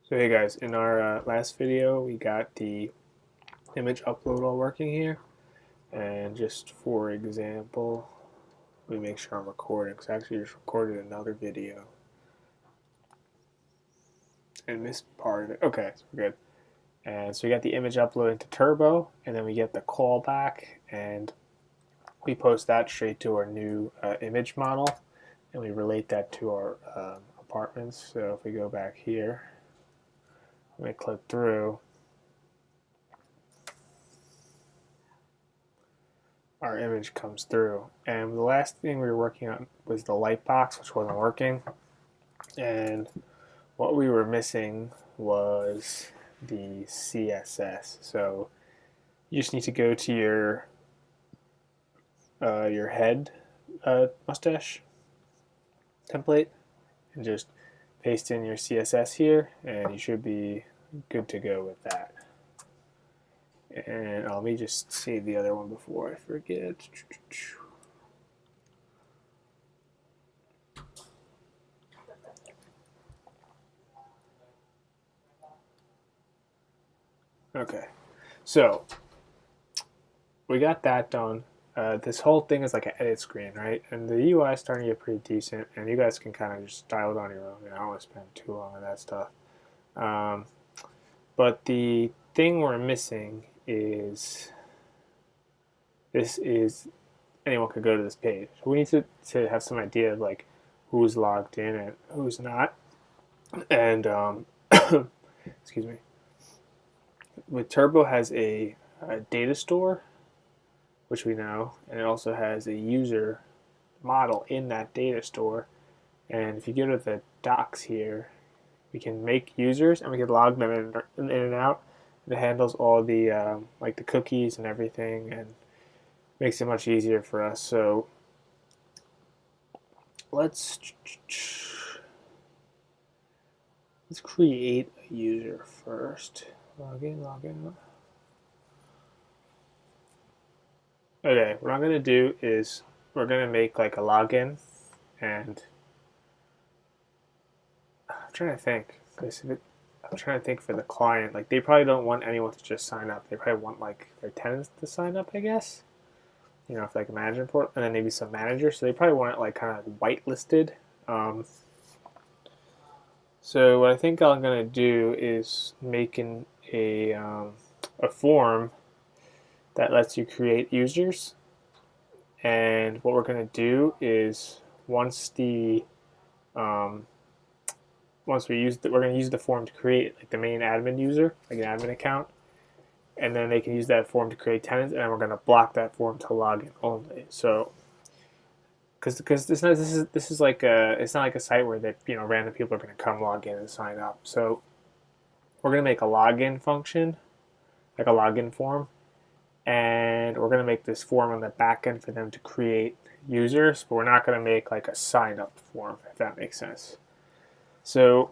So hey guys, in our last video we got the image upload all working here, and just for example, let me make sure I'm recording because I actually just recorded another video and missed part of it. Okay, so we're good. And so we got the image upload into Turbo, and then we get the callback, and we post that straight to our new image model, and we relate that to our apartments. So if we go back here, let me click through. Our image comes through, and the last thing we were working on was the light box, which wasn't working, and what we were missing was the CSS. So you just need to go to your head mustache template and just paste in your CSS here, and you should be good to go with that. And let me just save the other one before I forget. Okay, so we got that done. This whole thing is like an edit screen, right? And the UI is starting to get pretty decent, and you guys can kind of just style it on your own. I don't want to spend too long on that stuff. But the thing we're missing is anyone could go to this page. So we need to have some idea of like who's logged in and who's not. And excuse me. With Turbo has a data store, which we know, and it also has a user model in that data store. And if you go to the docs here, we can make users and we can log them in and out. It handles all the like the cookies and everything, and makes it much easier for us. So let's create a user first. Login. Okay, what I'm going to do is we're going to make like a login, and I'm trying to think, because I'm trying to think for the client, like they probably don't want anyone to just sign up. They probably want like their tenants to sign up, I guess. You know, for like a management portal, and then maybe some managers. So they probably want it like kind of whitelisted. So what I think I'm going to do is making a form that lets you create users. And what we're going to do is once we use we're going to use the form to create like the main admin user, like an admin account, and then they can use that form to create tenants, and then we're going to block that form to login only. So because this is like it's not like a site where that random people are going to come log in and sign up. So we're going to make a login function, like a login form, and we're going to make this form on the back end for them to create users, but we're not going to make like a sign up form, if that makes sense. So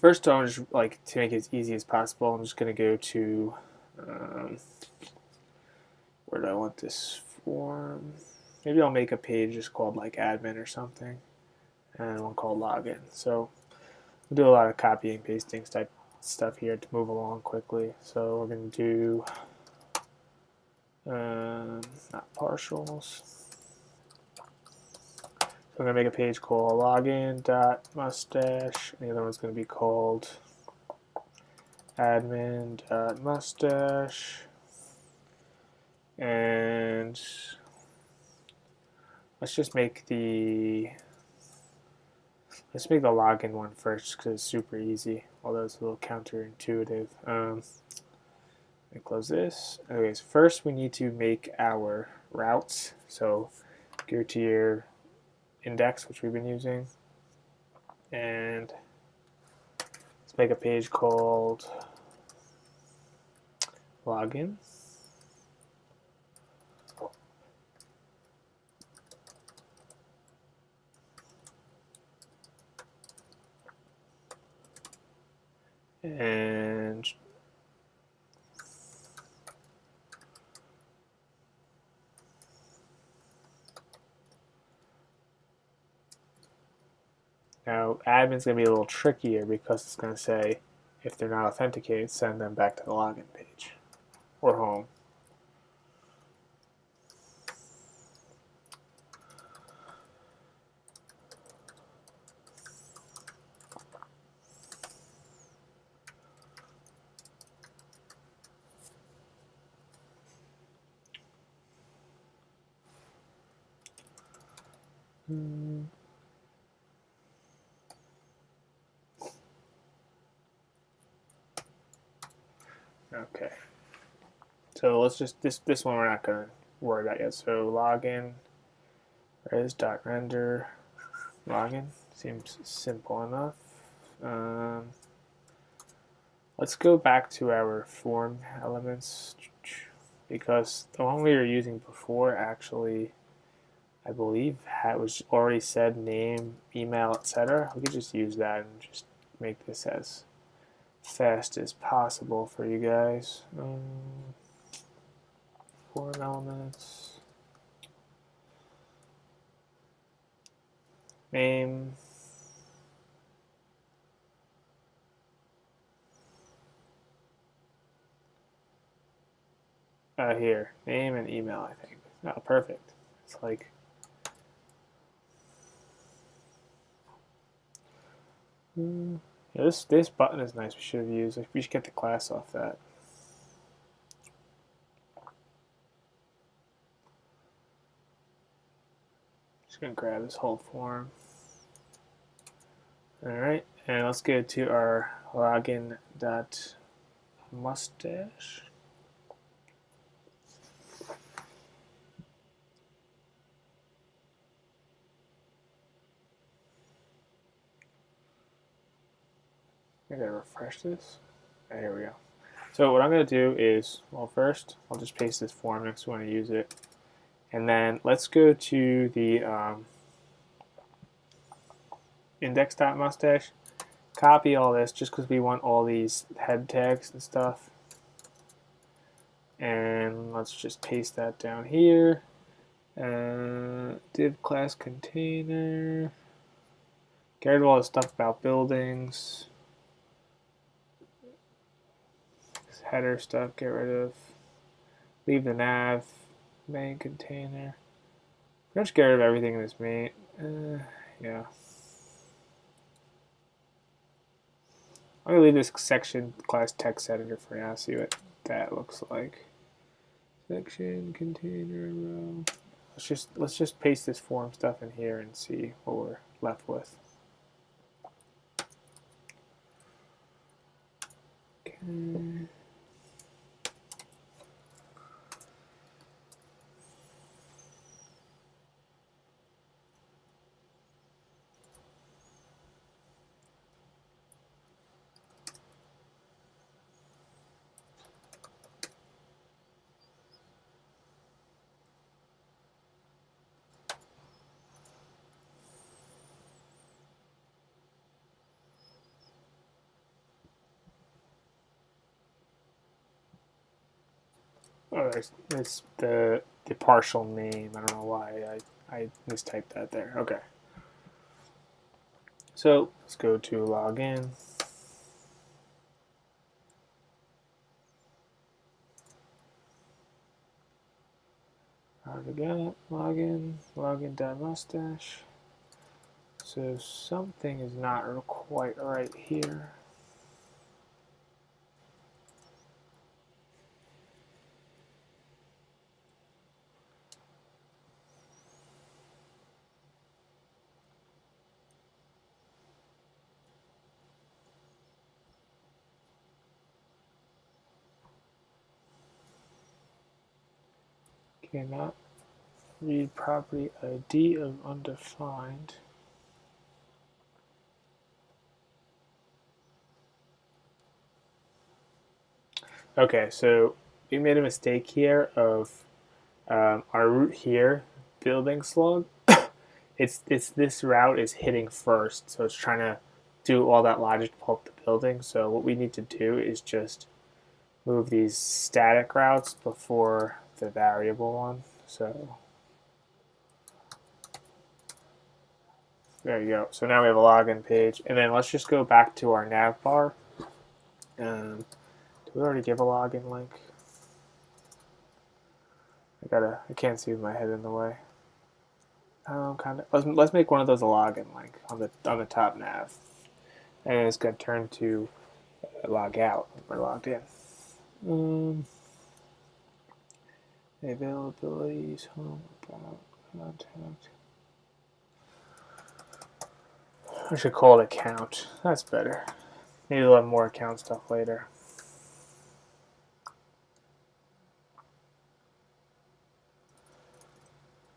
first, I'll just like to make it as easy as possible. I'm just going to go to where do I want this form? Maybe I'll make a page just called like admin or something, and one called login. So we'll do a lot of copying, pasting type stuff here to move along quickly. So we're going to do not partials. So I'm going to make a page called login.mustache, and the other one's going to be called admin.mustache. And let's make the login one first because it's super easy, although it's a little counterintuitive. Let me close this. Okay, so first we need to make our routes. So go to your index, which we've been using, and let's make a page called login. And Now, admin's going to be a little trickier because it's going to say if they're not authenticated, send them back to the login page or home. Okay. So let's just this one we're not gonna worry about yet. So login res.render login seems simple enough. Let's go back to our form elements because the one we were using before actually, I believe, was already said name, email, etc. We could just use that and just make this as fast as possible for you guys. Form elements, name, here, name and email, I think. Oh, perfect. It's like, yeah, this button is nice. We should have used. We should get the class off that. Just gonna grab this whole form. All right, and let's go to our login.mustache. I gotta refresh this. Here we go. So what I'm gonna do is, well, first I'll just paste this form next when I use it, and then let's go to the index.mustache. Copy all this just because we want all these head tags and stuff. And let's just paste that down here. Div class container. Get rid of all the stuff about buildings. This header stuff, get rid of. Leave the nav, main container. Pretty much get rid of everything in this main. Yeah. I'm gonna leave this section class text editor for now. See what that looks like. Section container row. Let's just paste this form stuff in here and see what we're left with. Okay. Oh, there's the partial name. I don't know why I mistyped that there. Okay. So let's go to login. Again, login.mustache. So something is not quite right here. Cannot read property ID of undefined. Okay, so we made a mistake here of our root here, building slug. it's this route is hitting first, so it's trying to do all that logic to pull up the building. So what we need to do is just move these static routes before the variable one. So There you go. So now we have a login page, and then let's just go back to our nav bar. Did we already give a login link? I can't see with my head in the way. Kind of. Let's make one of those a login link on the top nav, and it's gonna turn to log out. We're logged in. Availabilities, home, about, contact. I should call it account. That's better. Maybe we'll have more account stuff later.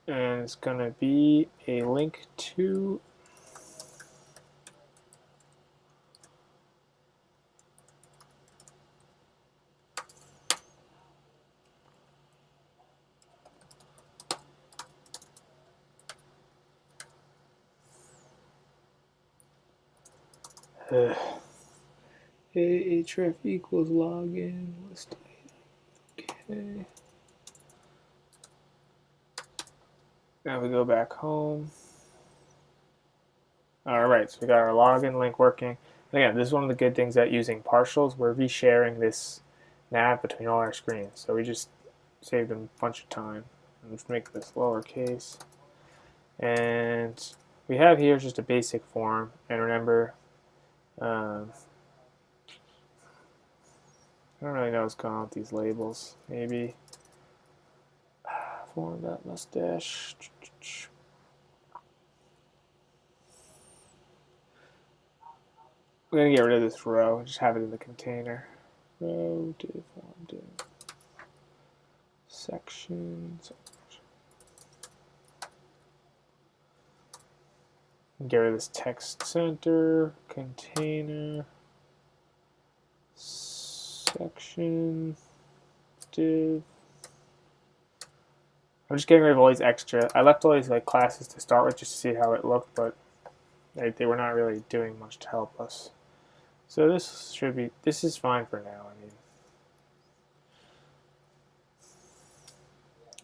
And it's going to be a link to href equals login list item. Okay. Now we go back home. All right, so we got our login link working. Again, this is one of the good things about using partials. We're resharing this nav between all our screens. So we just saved a bunch of time. Let's make this lowercase. And we have here just a basic form. And remember, I don't really know what's going on with these labels. Maybe form.mustache. We're going to get rid of this row. Just have it in the container. Row, div, form, div. Sections. Get rid of this text center, container, section, div. I'm just getting rid of all these extra. I left all these like classes to start with just to see how it looked, but they were not really doing much to help us. So this is fine for now. I mean,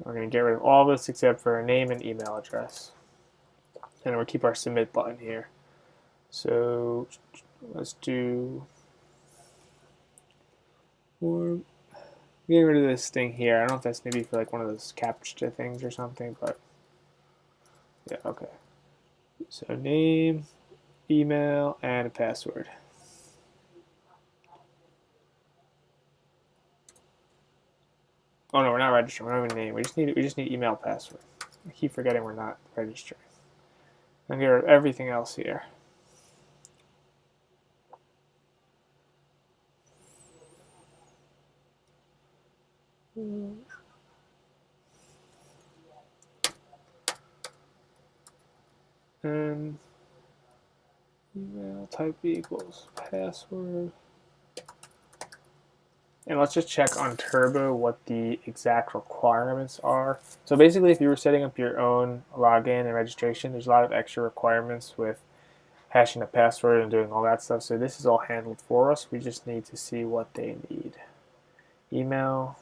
we're going to get rid of all this except for a name and email address. And we'll keep our submit button here. So let's do form. Getting rid of this thing here. I don't know if that's maybe for like one of those CAPTCHA things or something, but yeah, okay. So name, email, and a password. Oh no, we're not registering. We're not even name. We just need email, password. I keep forgetting we're not registering. I'm gonna get rid of everything else here. And email type equals password. And let's just check on Turbo what the exact requirements are. So basically, if you were setting up your own login and registration, there's a lot of extra requirements with hashing a password and doing all that stuff. So this is all handled for us. We just need to see what they need. Email.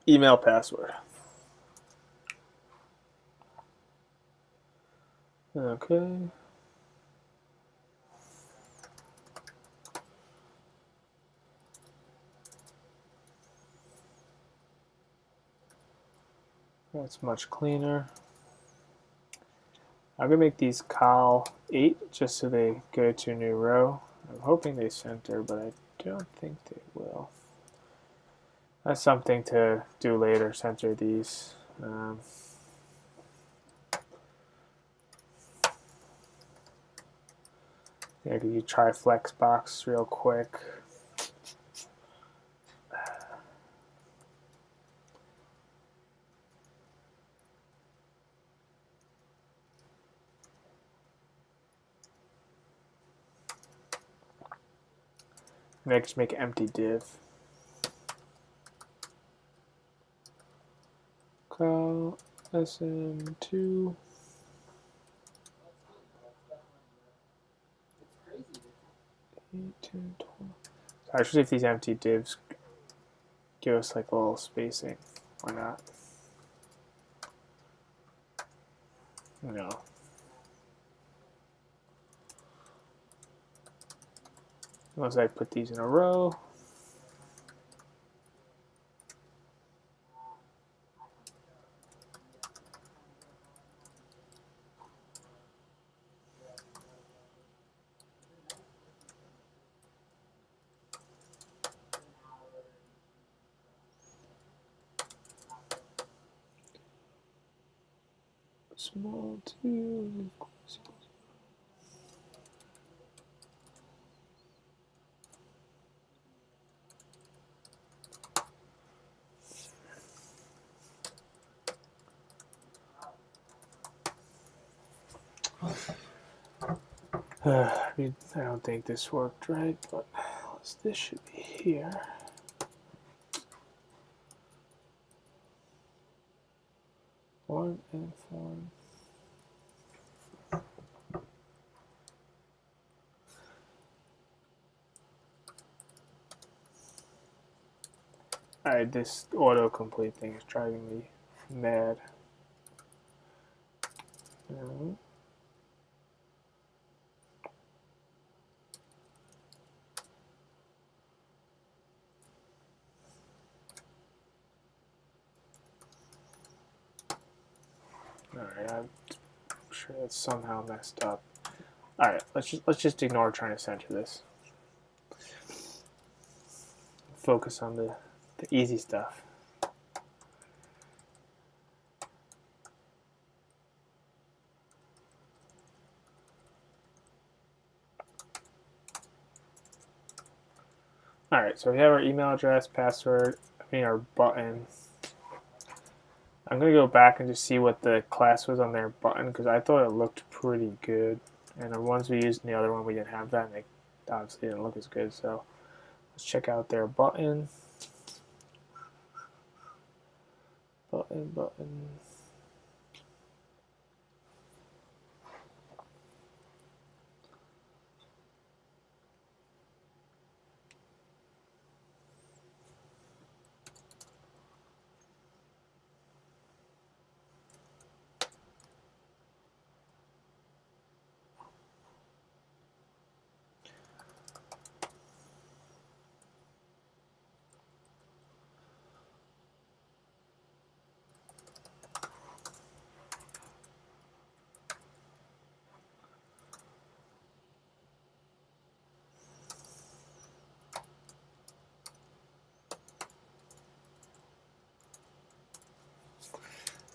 Email password. Okay. That's much cleaner. I'm going to make these col 8 just so they go to a new row. I'm hoping they center, but I don't think they will. That's something to do later, center these. Yeah, could you try Flexbox real quick? Next, make empty div. Call SM2. So I should see if these empty divs give us like a little spacing. Why not? No. Once I put these in a row, small 2 equals. I mean, I don't think this worked right, but this should be here. Form and form. Alright, this autocomplete thing is driving me mad. Alright, I'm sure that's somehow messed up. Alright, let's just ignore trying to center this. Focus on the easy stuff. Alright, so we have our email address, password, our button. I'm going to go back and just see what the class was on their button, because I thought it looked pretty good. And the ones we used in the other one, we didn't have that, and they obviously didn't look as good. So let's check out their button. Button.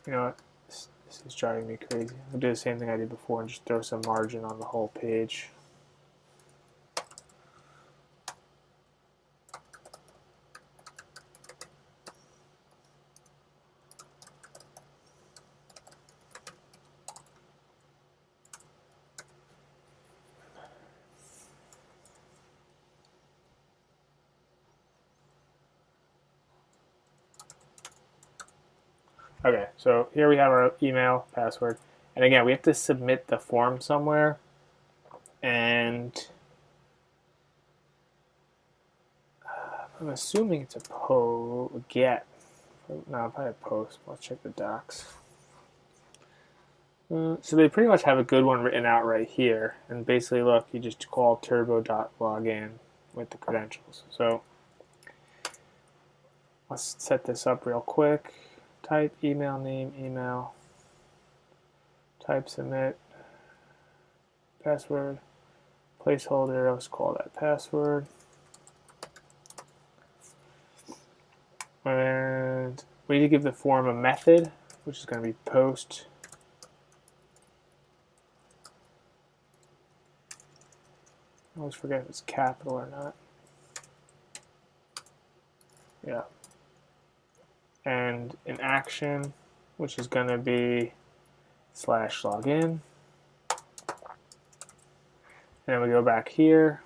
You know what? This is driving me crazy. I'll do the same thing I did before and just throw some margin on the whole page. Okay, so here we have our email, password, and again, we have to submit the form somewhere, and I'm assuming it's a get. No, probably a post. Let's check the docs. So they pretty much have a good one written out right here, and basically, look, you just call turbo.login with the credentials. So let's set this up real quick. Type email name, email, type submit, password, placeholder, let's call that password. And we need to give the form a method, which is going to be post. I always forget if it's capital or not. Yeah. And an action, which is going to be /login. And then we go back here.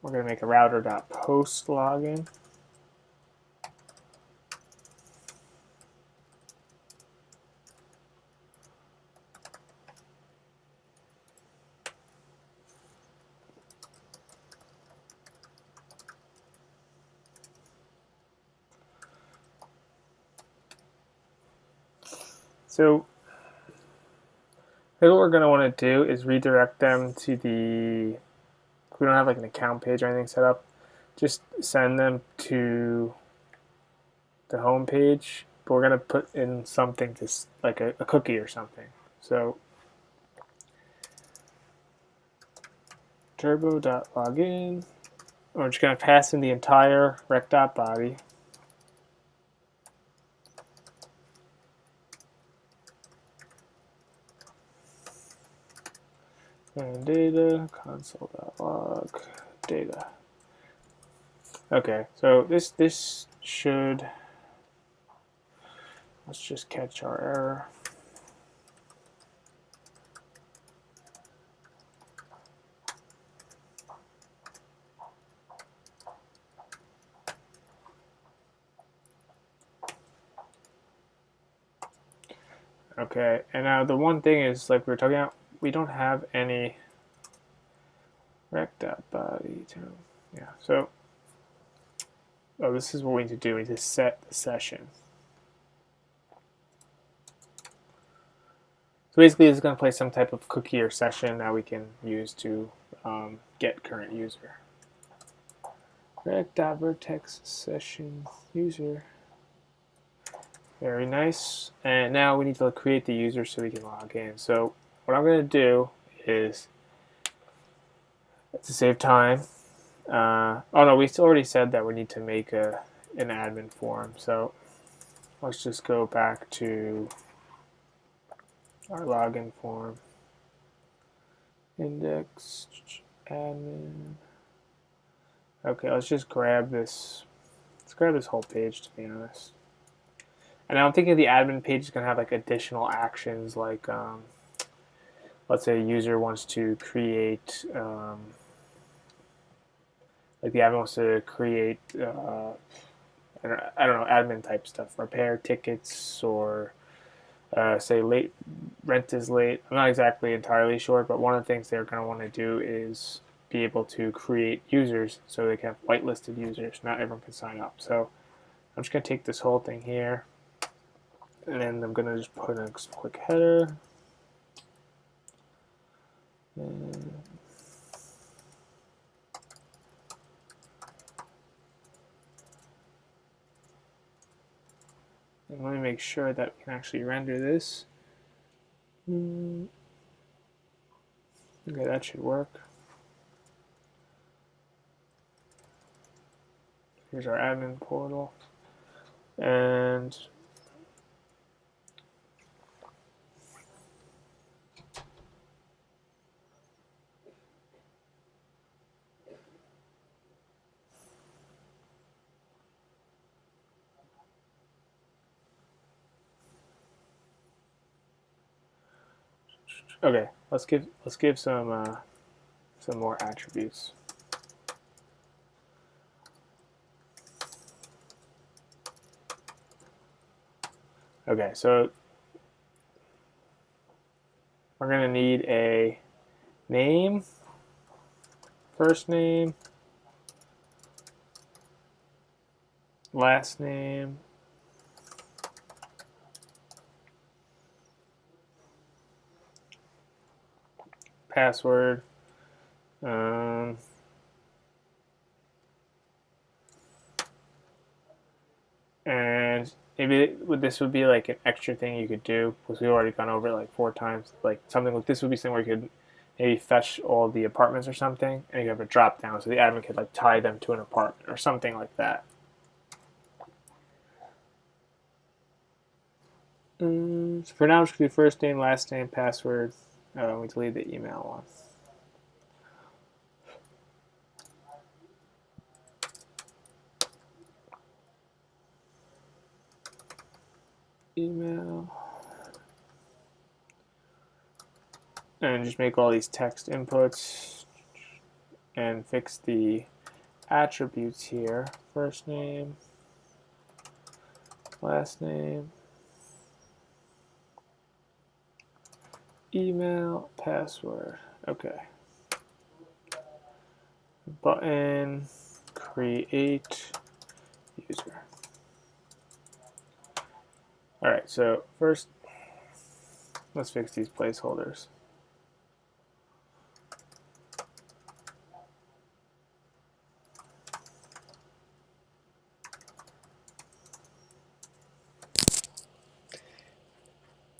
We're going to make a router.post login. So what we're going to want to do is redirect them to the, if we don't have like an account page or anything set up, just send them to the home page, but we're going to put in something to like a cookie or something. So turbo.login, we're just going to pass in the entire rec.body. And data, console.log, data. Okay, so this should, let's just catch our error. Okay, and now the one thing is, like we were talking about, we don't have any rec.body term. Yeah, so this is what we need to do. We need to set the session. So basically, it's going to play some type of cookie or session that we can use to get current user. Rec.vertex session user. Very nice. And now we need to create the user so we can log in. So what I'm going to do is, to save time, oh no, we already said that we need to make an admin form. So let's just go back to our login form. Index, admin. Okay, let's just grab this. Let's grab this whole page, to be honest. And I'm thinking the admin page is going to have like additional actions, like let's say a user wants to create, like the admin wants to create, I don't know, admin type stuff, repair tickets, or say rent is late. I'm not exactly entirely sure, but one of the things they're going to want to do is be able to create users so they can have whitelisted users. Not everyone can sign up. So I'm just going to take this whole thing here, and then I'm going to just put in a quick header. And let me make sure that we can actually render this. Okay, that should work. Here's our admin portal. And okay, let's give some more attributes. Okay, so we're going to need a name, first name, last name, password, and maybe this would be like an extra thing you could do, because we've already gone over it like 4 times. Like something like this would be something where you could maybe fetch all the apartments or something, and you have a drop down so the admin could like tie them to an apartment or something like that. So for now, just do first name, last name, password. We delete the email one. Email. And just make all these text inputs and fix the attributes here. First name, last name, email, password. Okay. Button, create user. All right, so first Let's fix these placeholders.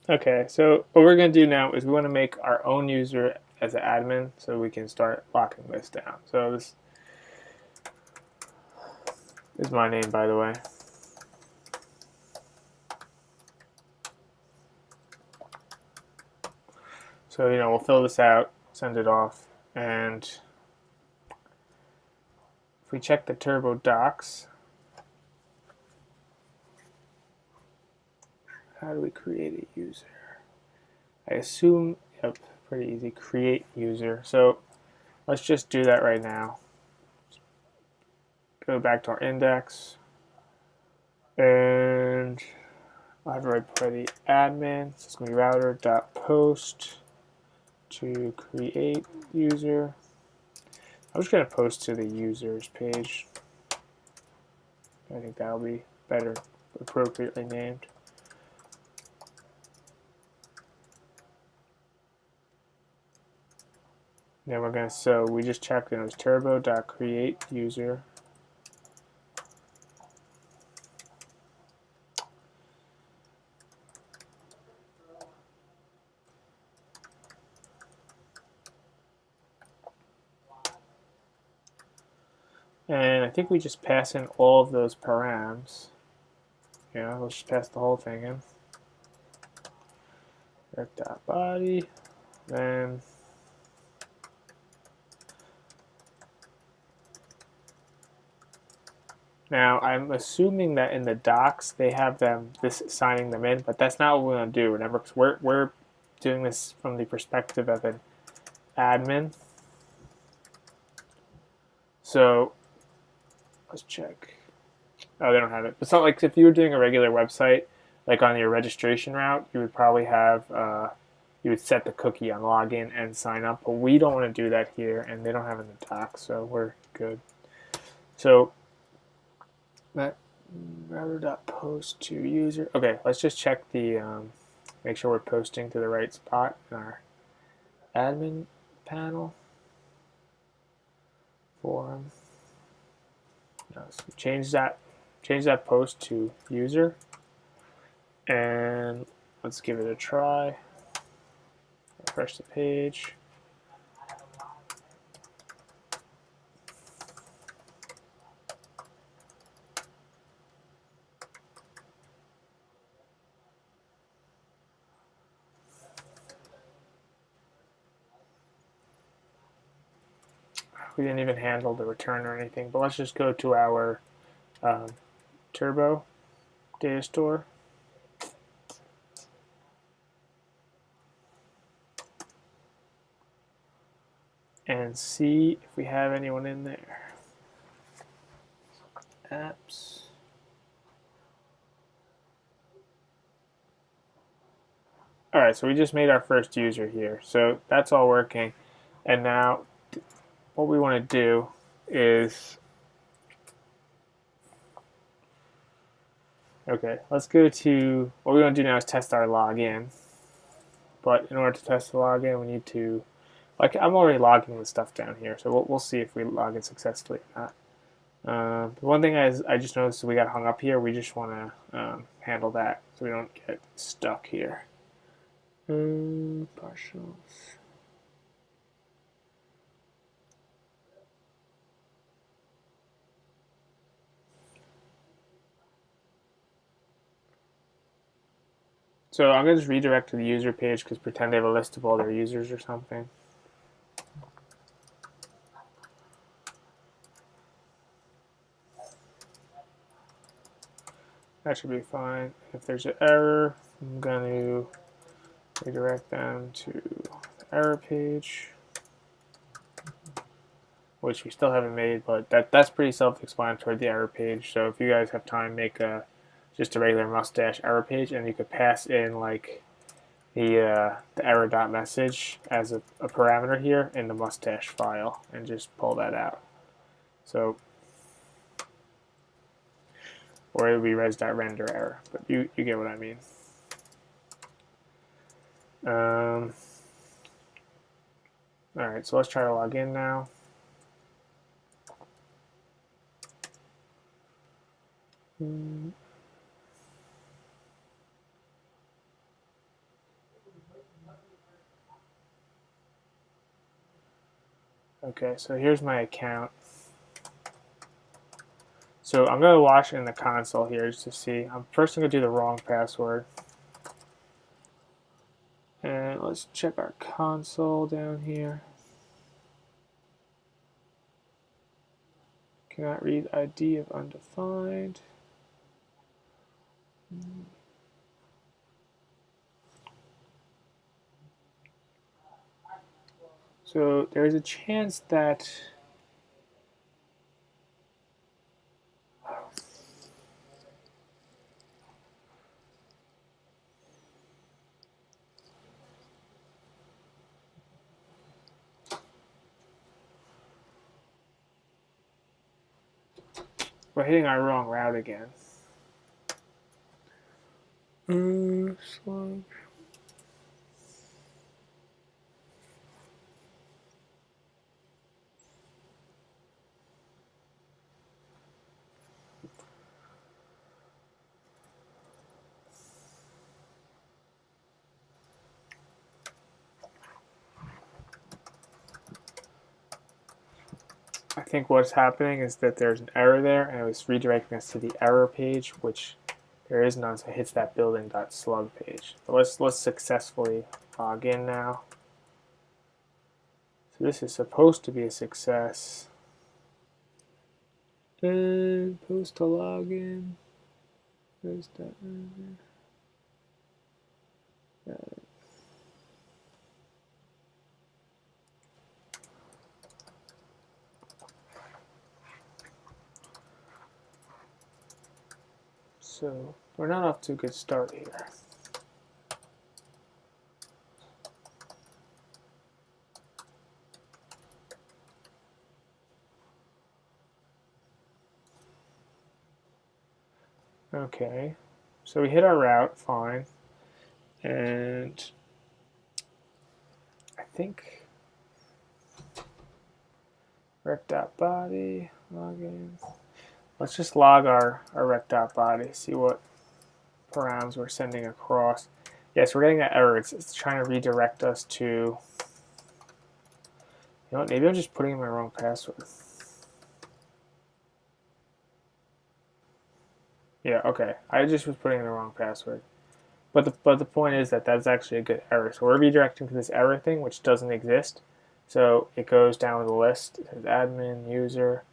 Okay, so what we're going to do now is we want to make our own user as an admin so we can start locking this down. So this is my name, by the way. So, we'll fill this out, send it off, and if we check the Turbo docs, how do we create a user? I assume, yep, pretty easy, create user. So let's just do that right now. Go back to our index, and I'll have it right by the admin. So it's going to be router.post to create user. I'm just going to post to the users page. I think that'll be better, appropriately named. Then we're going to, so we just checked, and it was turbo.create user. And I think we just pass in all of those params. Yeah, let's just pass the whole thing in. Direct.body, then now I'm assuming that in the docs they have this signing them in, but that's not what we're going to do. Remember, because we're doing this from the perspective of an admin. So let's check. Oh, they don't have it. It's not like if you were doing a regular website, like on your registration route, you would probably have you would set the cookie on login and sign up. But we don't want to do that here, and they don't have it in the docs, so we're good. So that router.post to user. Okay, let's just check the make sure we're posting to the right spot in our admin panel. Form. No, so change that post to user, and let's give it a try. Refresh the page. We didn't even handle the return or anything, but let's just go to our Turbo data store. And see if we have anyone in there. Apps. Alright, so we just made our first user here. So that's all working. And now what we want to do is, okay, let's go to, what we want to do now is test our login. But in order to test the login, we need to, like, I'm already logging the stuff down here, so we'll see if we log in successfully or not. The one thing I just noticed we got hung up here. We just want to handle that so we don't get stuck here. Partials. So I'm going to just redirect to the user page because pretend they have a list of all their users or something. That should be fine. If there's an error, I'm going to redirect them to the error page, which we still haven't made, but that's pretty self-explanatory, the error page. So if you guys have time, make just a regular mustache error page, and you could pass in like the error.message as a parameter here in the mustache file and just pull that out. So, or it would be res.render error, but you get what I mean. All right, so let's try to log in now. Okay, so here's my account. So I'm going to watch in the console here just to see. I'm first going to do the wrong password. And let's check our console down here. Cannot read ID of undefined. So there's a chance that we're hitting our wrong route again. Slug. I think what's happening is that there's an error there, and it was redirecting us to the error page, which there is none, so it hits that building.slug page. So let's successfully log in now. So this is supposed to be a success. And post to login. There's that. So we're not off to a good start here. Okay, so we hit our route, fine. And I think rec.body, login. Let's just log our rec.body, see what params we're sending across. Yes, we're getting that error. It's trying to redirect us to, you know what, maybe I'm just putting in my wrong password. Yeah, okay. I just was putting in the wrong password. But the point is that that's actually a good error. So we're redirecting to this error thing, which doesn't exist. So it goes down the list. It says admin, user,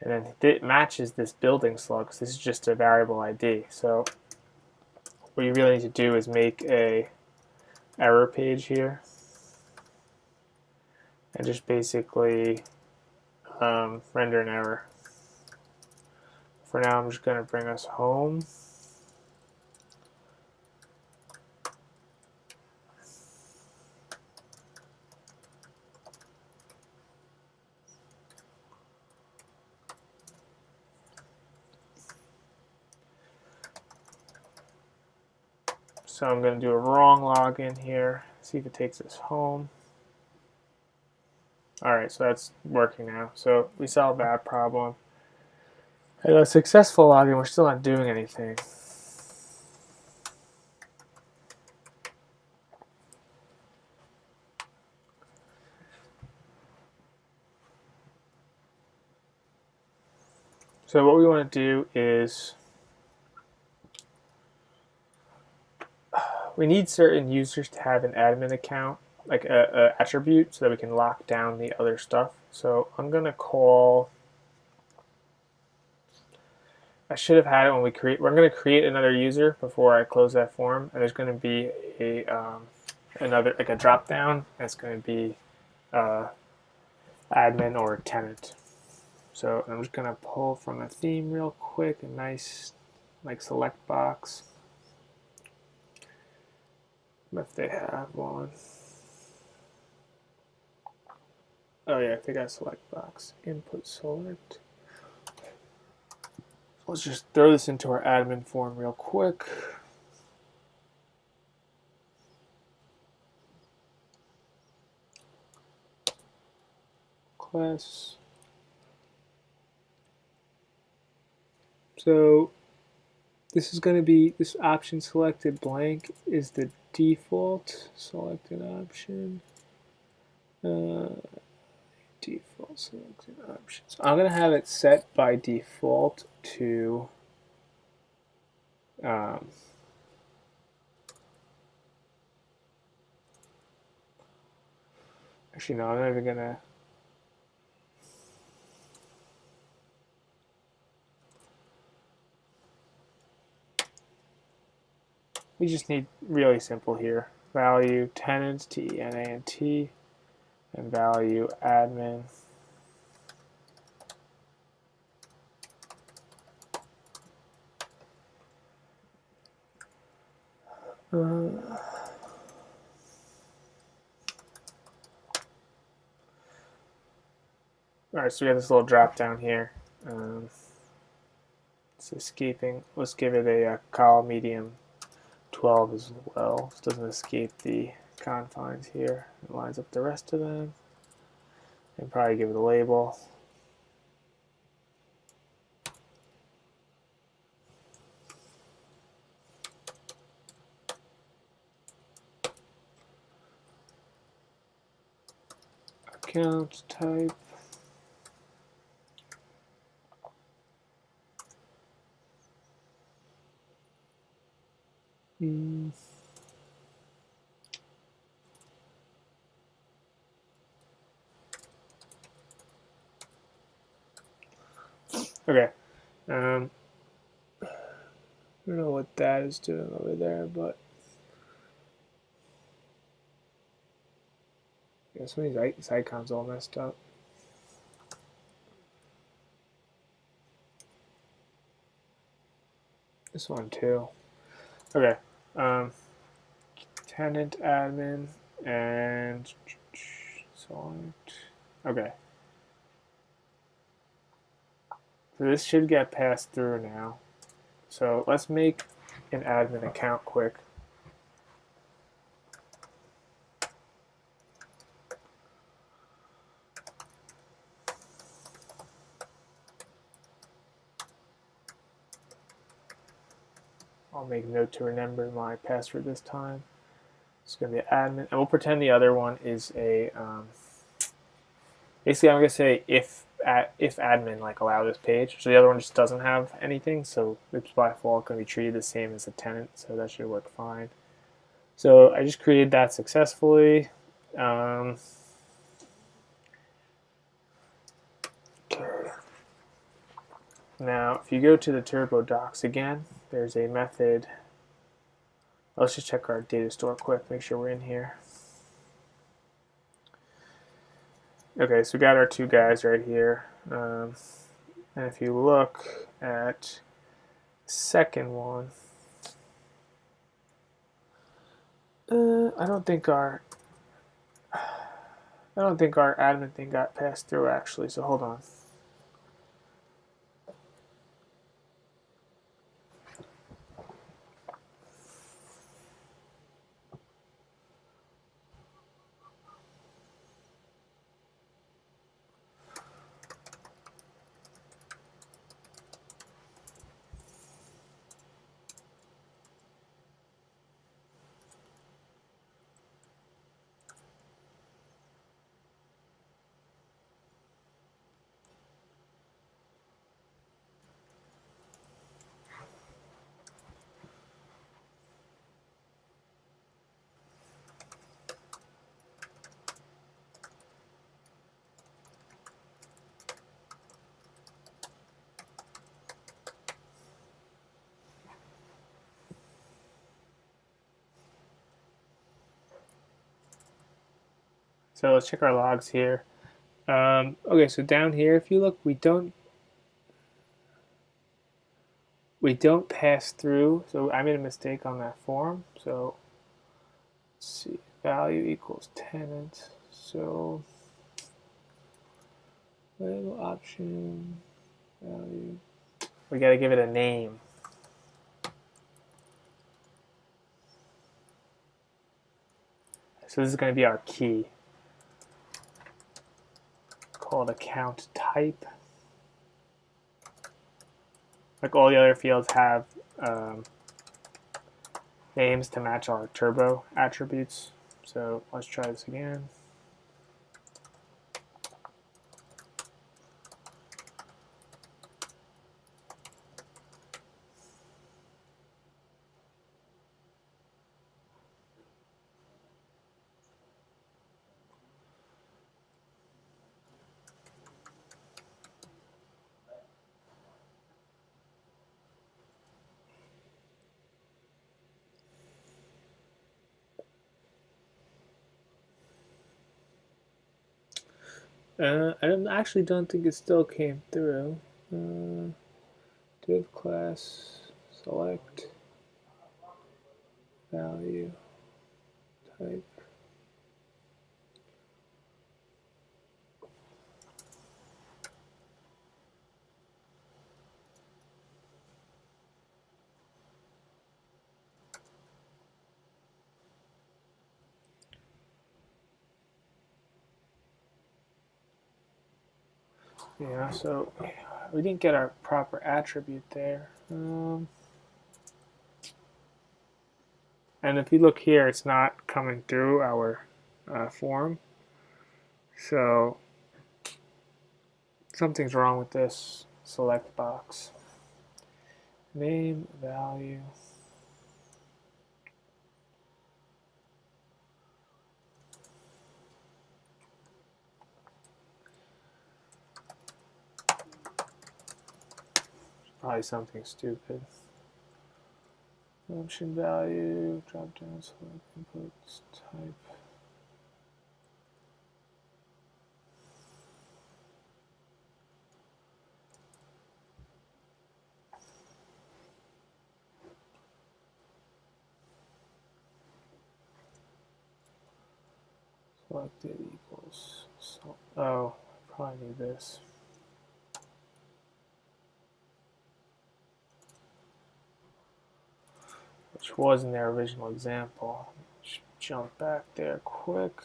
and then it matches this building slug, because this is just a variable ID. So what you really need to do is make a error page here, and just basically render an error. For now, I'm just going to bring us home. So I'm going to do a wrong login here, see if it takes us home. Alright, so that's working now. So we solved that problem. And a successful login, we're still not doing anything. So what we want to do is we need certain users to have an admin account, like a attribute, so that we can lock down the other stuff. So I'm going to call, I should have had it when we're going to create another user before I close that form, and there's going to be a another, like a drop down, that's going to be admin or tenant. So I'm just going to pull from a theme real quick, a nice like select box, if they have one. Oh yeah, they got a select box. Input select. Let's just throw this into our admin form real quick. class. So this is going to be, this option selected blank is the default selected option. Default selected option. So I'm going to have it set by default to actually no, I'm not even going to. We just need really simple here. Value tenant, T-E-N-A-N-T, and value admin. Alright, so we have this little drop down here. It's escaping. Let's give it a col medium 12 as well. It doesn't escape the confines here. It lines up the rest of them. And probably give it a label. Account type. Okay. I don't know what that is doing over there, but yeah, some of these icons all messed up. This one too. Okay. Tenant admin and select. Okay. So this should get passed through now. So let's make an admin account quick. I'll make a note to remember my password this time. It's going to be admin, and we'll pretend the other one is a. Basically, I'm going to say if admin like allow this page. So the other one just doesn't have anything, so it's by default going to be treated the same as a tenant. So that should work fine. So I just created that successfully. Okay. Now, if you go to the Turbo docs again, there's a method. Let's just check our data store quick, make sure we're in here. Okay, so we got our two guys right here. And if you look at the second one, I don't think our admin thing got passed through actually, so hold on. So let's check our logs here. Okay, so down here, if you look, we don't pass through. So I made a mistake on that form. So let's see, value equals tenant. So label option value. We got to give it a name. So this is going to be our key. called account type. Like all the other fields have names to match our turbo attributes. So let's try this again. I actually don't think it still came through. Div class select value type. Yeah, so we didn't get our proper attribute there. And if you look here, it's not coming through our form. So something's wrong with this select box. Name, value. Probably something stupid. Option value, drop down, select inputs, type. Selected equals. So, oh, I probably need this. Which was in their original example. Just jump back there quick.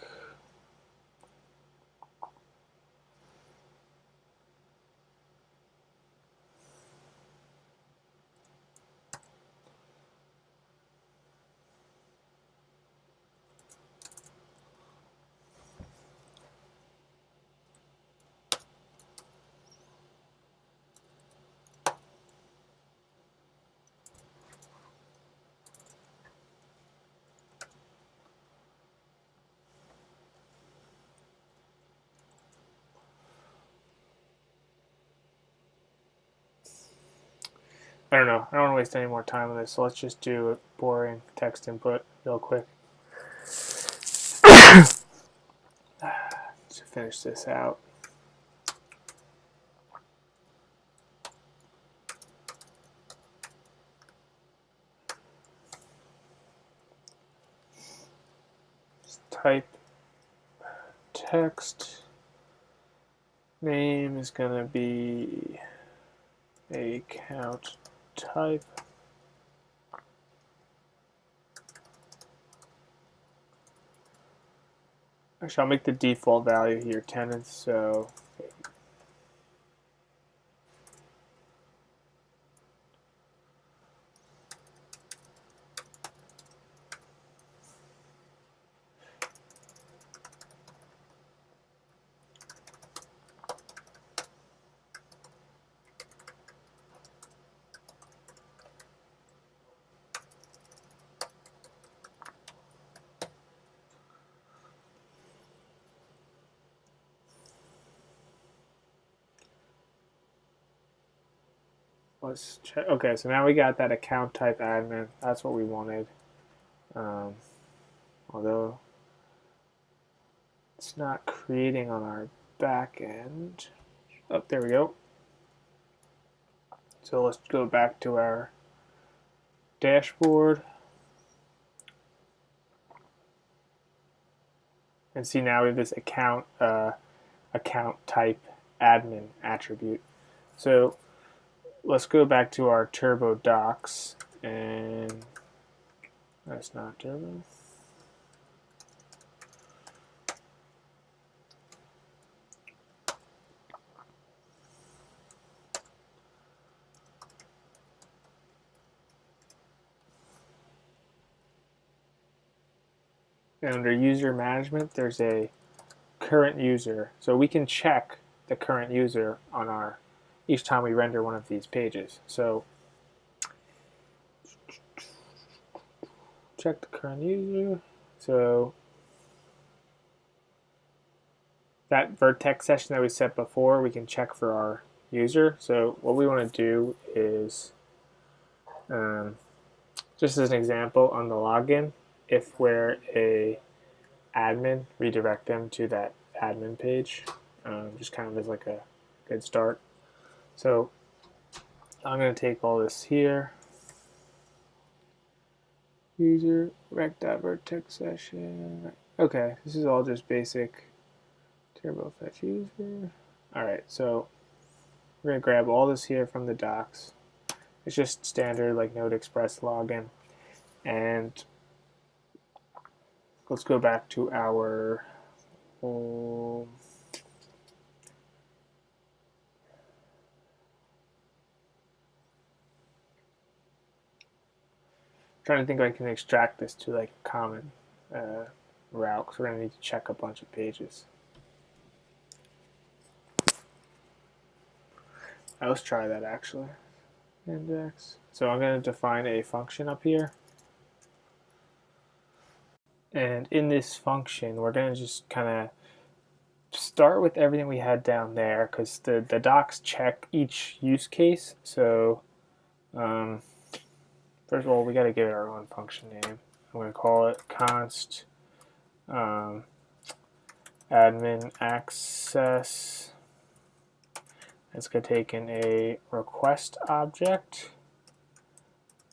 I don't know. I don't want to waste any more time on this, so let's just do a boring text input real quick. To finish this out. Type text. Name is going to be account type. Actually, I'll make the default value here tenants, so let's check. Okay, so now we got that account type admin. That's what we wanted. Although it's not creating on our back end. Oh, there we go. So let's go back to our dashboard and see now we have this account type admin attribute. So let's go back to our turbo docs, and that's not turbo. And under user management, there's a current user. So we can check the current user on our each time we render one of these pages. So check the current user. So that vertex session that we set before, we can check for our user. So what we want to do is, just as an example, on the login, if we're a admin, redirect them to that admin page, just kind of as like a good start. So I'm going to take all this here, user rec.vertex session. Okay, this is all just basic turbo fetch user. All right, so we're going to grab all this here from the docs. It's just standard like Node Express login. And let's go back to our trying to think if I can extract this to like a common route, because we're going to need to check a bunch of pages. Let's try that actually. Index. So I'm going to define a function up here. And in this function, we're going to just kind of start with everything we had down there, because the docs check each use case. So first of all, we got to give it our own function name. I'm going to call it const admin access. It's going to take in a request object,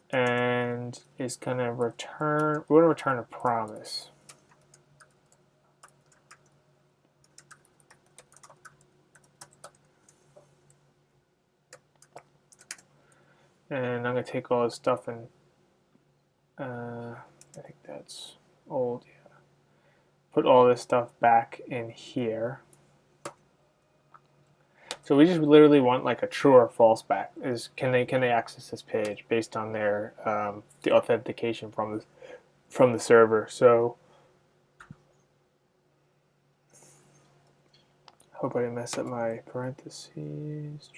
and it's going to return, we want to return a promise. And I'm going to take all this stuff and I think that's old, yeah. Put all this stuff back in here. So we just literally want like a true or false back. Is can they access this page based on their the authentication from the server. So hope I didn't mess up my parentheses.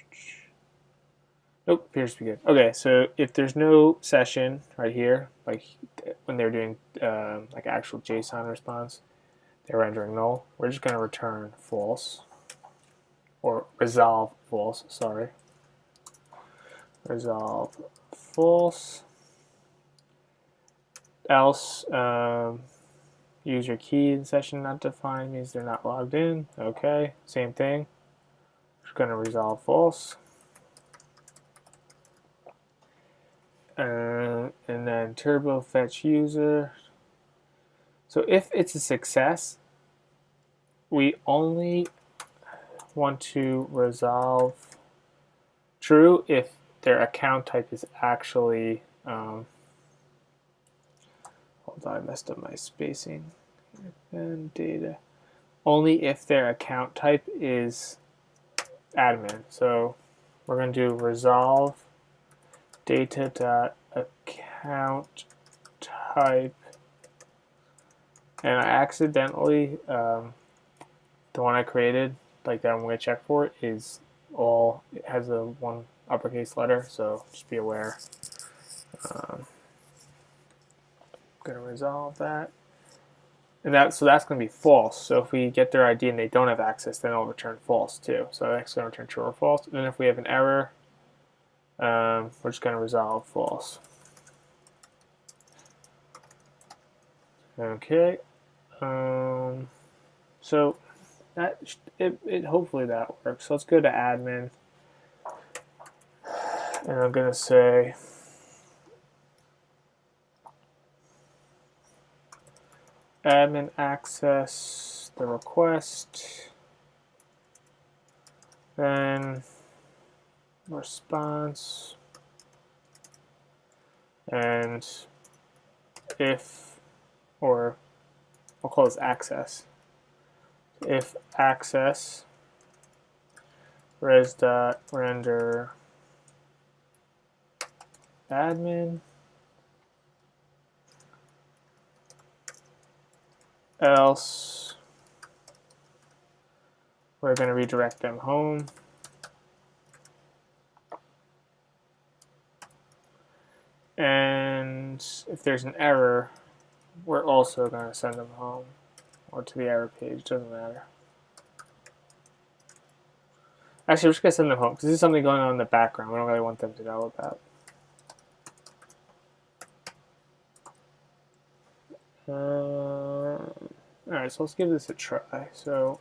Nope, appears to be good. Okay, so if there's no session right here, like when they're doing like actual JSON response, they're rendering null. We're just going to return false, or resolve false, sorry. Resolve false. Else, user key in session not defined means they're not logged in. Okay, same thing. We're going to resolve false. And then turbo fetch user. So if it's a success, we only want to resolve true if their account type is actually hold on, I messed up my spacing. And data. Only if their account type is admin. So we're going to do resolve data.account type, and I accidentally the one I created, like that I'm going to check for, is all, it has a one uppercase letter, so just be aware. I'm going to resolve that. And so that's going to be false. So if we get their ID and they don't have access, then it'll return false too. So that's going to return true or false. And then if we have an error, we're just going to resolve false. Okay. So that it hopefully that works. So let's go to admin, and I'm going to say admin access the request, then response, and if, or I'll call this access. If access res.render admin, else we're going to redirect them home. And if there's an error, we're also going to send them home or to the error page, doesn't matter. Actually, we're just going to send them home because this is something going on in the background we don't really want them to know about. Alright, so let's give this a try. So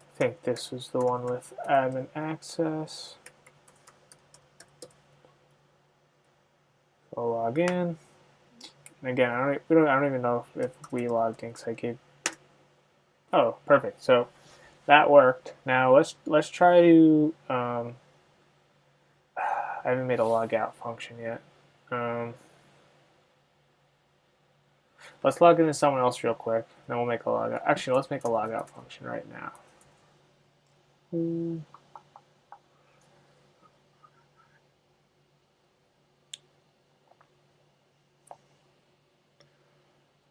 I think this was the one with admin access. I'll log in. And again, I don't even know if we logged in because I gave. Oh, perfect. So that worked. Now let's try to. I haven't made a logout function yet. Let's log into someone else real quick. Then we'll make a logout. Actually, let's make a logout function right now.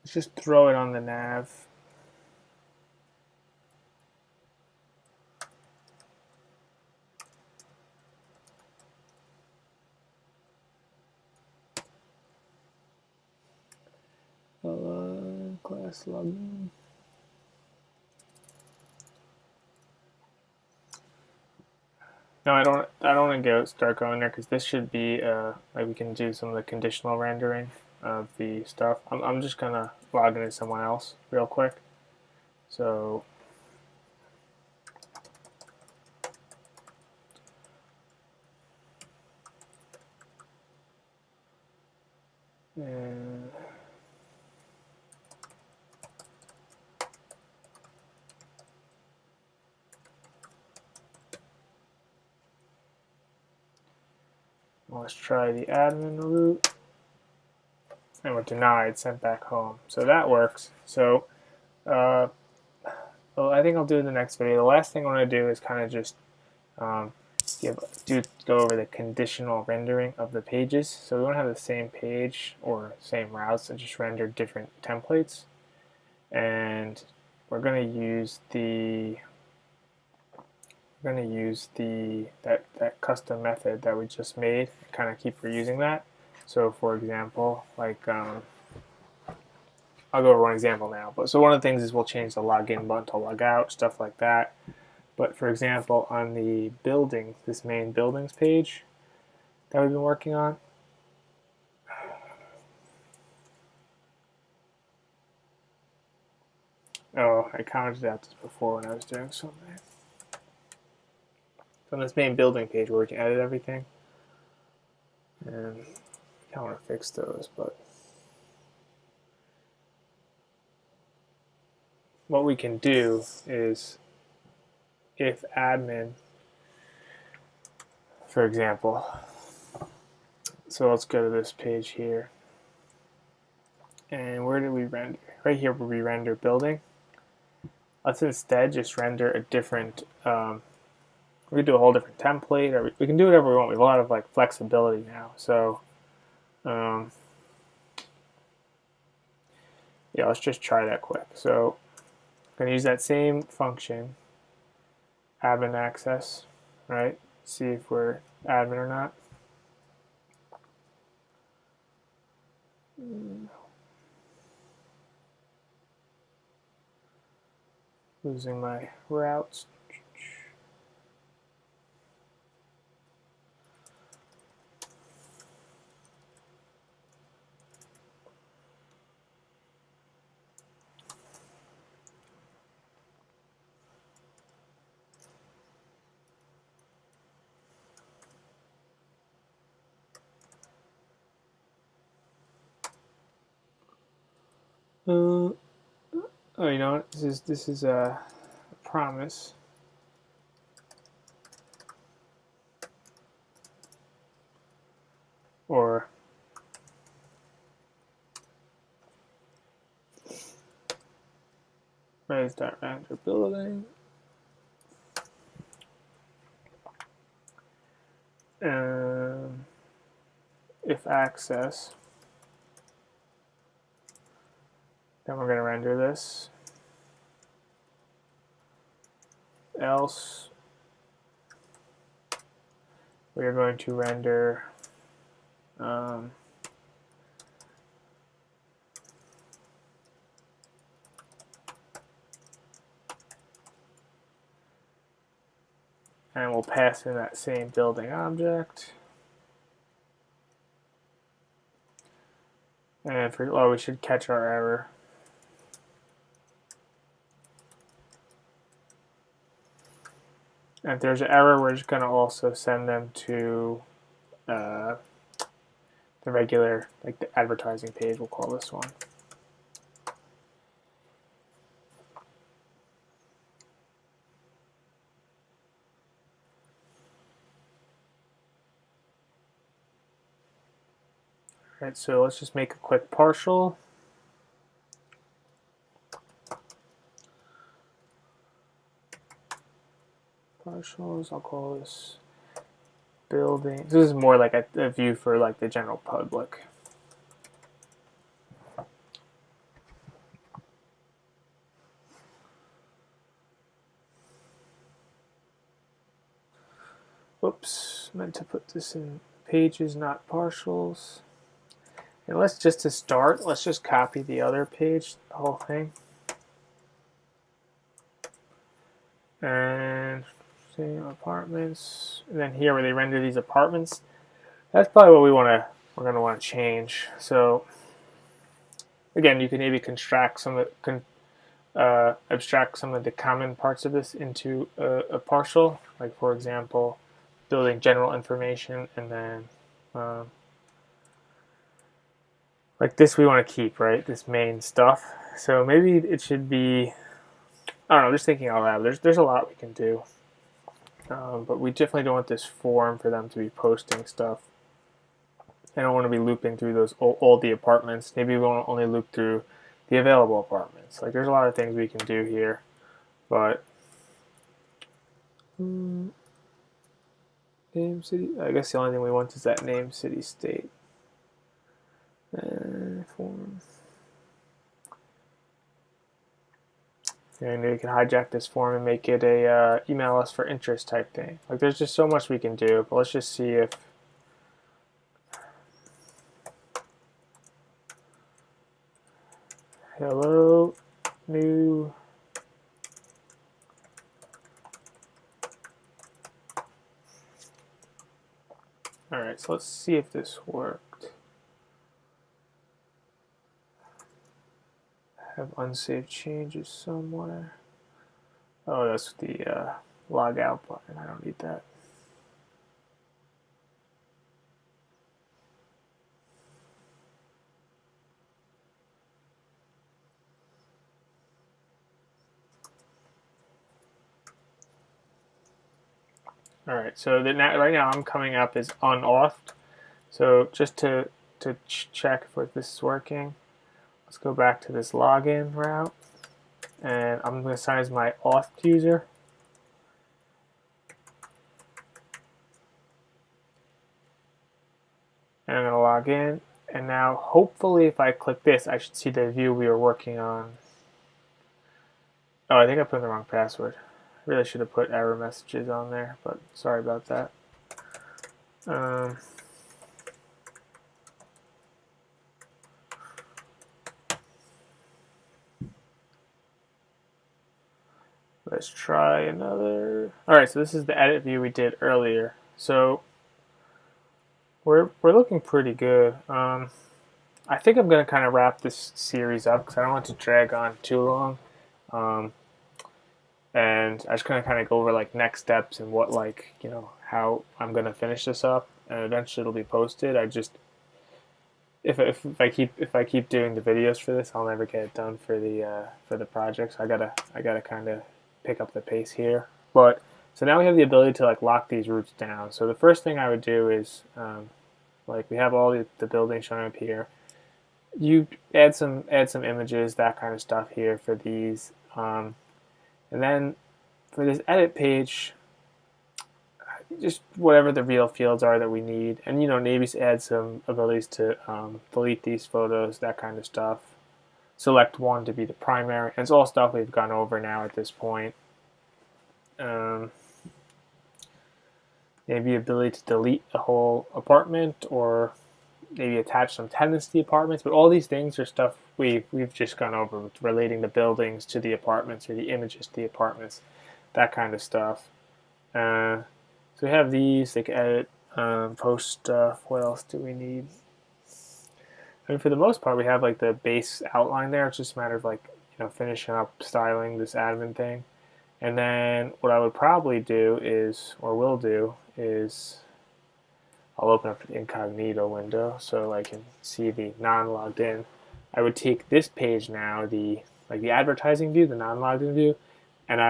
Let's just throw it on the nav. Class login. No, I don't want to start going there because this should be like we can do some of the conditional rendering of the stuff. I'm just gonna log into someone else real quick. So let's try the admin root. And we're denied, sent back home. So that works. So well, I think I'll do in the next video. The last thing I want to do is kind of just go over the conditional rendering of the pages. So we want to have the same page or same routes and just render different templates. And we're going to use that custom method that we just made and kind of keep reusing that. So for example, like I'll go over one example now. But so one of the things is we'll change the login button to logout, stuff like that. But for example, on the building, this main buildings page that we've been working on, oh, I commented out this before when I was doing something. So on this main building page where we can edit everything, and I want to fix those, but what we can do is if admin, for example, so let's go to this page here, and where did we render? Right here where we render building. Let's instead just render a different, we can do a whole different template, or we can do whatever we want. We have a lot of like flexibility now. So yeah, let's just try that quick. So I'm going to use that same function, admin access, right? See if we're admin or not. Losing my routes. Oh, you know what? This is a promise. Or res.render building. If access, then we're going to render this. Else, we are going to render and we'll pass in that same building object. And we should catch our error. And if there's an error, we're just going to also send them to the regular, like the advertising page, we'll call this one. All right, so let's just make a quick partial. Partials, I'll call this building. This is more like a view for like the general public. Whoops, meant to put this in pages, not partials. And let's just to start, let's just copy the other page, the whole thing. And see apartments. And then here where they render these apartments, that's probably what we're gonna want to change. So again, you can maybe abstract some of the common parts of this into a partial. Like for example, building general information, and then like this we want to keep, right? This main stuff. So maybe it should be, I don't know, just thinking out loud. There's a lot we can do. But we definitely don't want this form for them to be posting stuff. I don't want to be looping through those all the apartments. Maybe we want to only loop through the available apartments. Like there's a lot of things we can do here, but name city. I guess the only thing we want is that name city state form. And we can hijack this form and make it a email us for interest type thing. Like there's just so much we can do, but let's just see if hello new Alright, so let's see if this worked. Have unsaved changes somewhere. Oh, that's the log out button. I don't need that. All right, so right now I'm coming up as unauth. So just to check if this is working, let's go back to this login route, and I'm going to assign as my auth user. And I'm going to log in, and now hopefully if I click this, I should see the view we were working on. Oh, I think I put in the wrong password. Really should have put error messages on there, but sorry about that. Let's try another. All right, so this is the edit view we did earlier. So we're looking pretty good. I think I'm going to kind of wrap this series up because I don't want to drag on too long. And I just kind of go over like next steps and what, like, you know, how I'm going to finish this up, and eventually it'll be posted. I just if I keep doing the videos for this, I'll never get it done for the project. So I gotta kind of pick up the pace here. But so now we have the ability to like lock these routes down. So the first thing I would do is like we have all the buildings showing up here. You add some images, that kind of stuff here for these. And then for this edit page, just whatever the real fields are that we need. And, maybe add some abilities to delete these photos, that kind of stuff. Select one to be the primary. And it's all stuff we've gone over now at this point. Maybe ability to delete a whole apartment, or maybe attach some tenants to the apartments. But all these things are stuff we've just gone over with relating the buildings to the apartments or the images to the apartments, that kind of stuff. So we have these, like edit, post stuff. What else do we need? I mean, for the most part, we have like the base outline there. It's just a matter of like, finishing up styling this admin thing. And then what I would probably do is, or will do, is I'll open up the incognito window so I can see the non-logged in. I would take this page now, the advertising view, the non-logged in view, and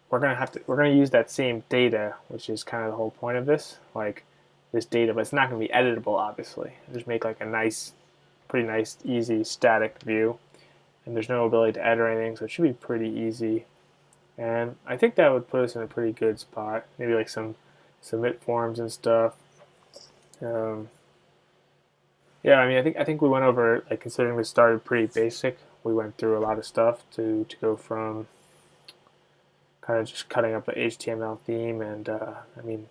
we're gonna use that same data, which is kind of the whole point of this, like this data, but it's not gonna be editable, obviously. Just make like a pretty nice, easy static view, and there's no ability to edit or anything, so it should be pretty easy. And I think that would put us in a pretty good spot. Maybe like some submit forms and stuff. Yeah, I mean, I think we went over, like, considering we started pretty basic, we went through a lot of stuff to go from kind of just cutting up the HTML theme, and I mean,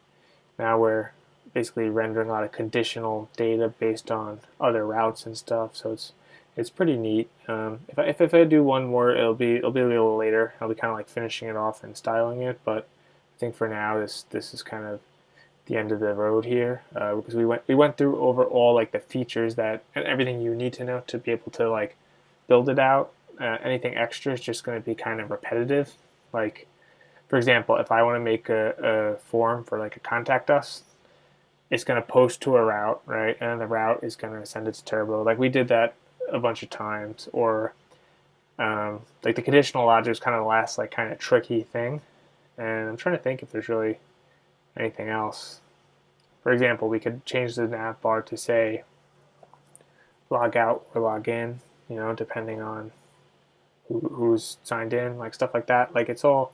now we're basically rendering a lot of conditional data based on other routes and stuff. So it's pretty neat. If I do one more, it'll be a little later. I'll be kind of like finishing it off and styling it, but I think for now this is kind of the end of the road here, because we went through over all like the features and everything you need to know to be able to like build it out. Anything extra is just going to be kind of repetitive. Like, for example, if I want to make a form for like a contact us, it's going to post to a route, right? And the route is going to send it to Turbo. Like, we did that a bunch of times. Or like the conditional logic is kind of the last like kind of tricky thing. And I'm trying to think if there's really anything else. For example, we could change the nav bar to say log out or log in, depending on who's signed in, like stuff like that. Like it's all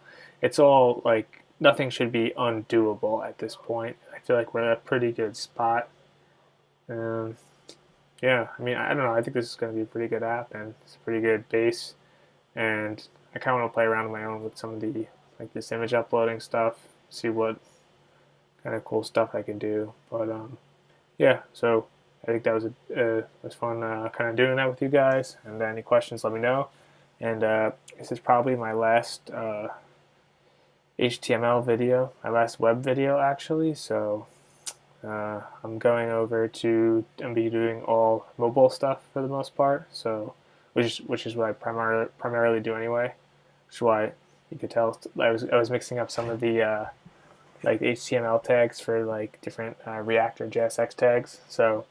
like nothing should be undoable at this point. I feel like we're at a pretty good spot. Yeah, I mean, I don't know. I think this is going to be a pretty good app, and it's a pretty good base. And I kind of want to play around on my own with some of the like this image uploading stuff, see what kind of cool stuff I can do. But yeah, so I think that was fun kind of doing that with you guys. And any questions, let me know. And this is probably my last HTML video, my last web video actually. So I'm going over to be doing all mobile stuff for the most part. So which is what I primarily do anyway. Which is why you could tell I was mixing up some of the like HTML tags for like different React or JSX tags. So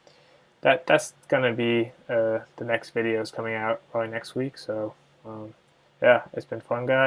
that's gonna be the next video is coming out probably next week. So yeah, it's been fun, guys.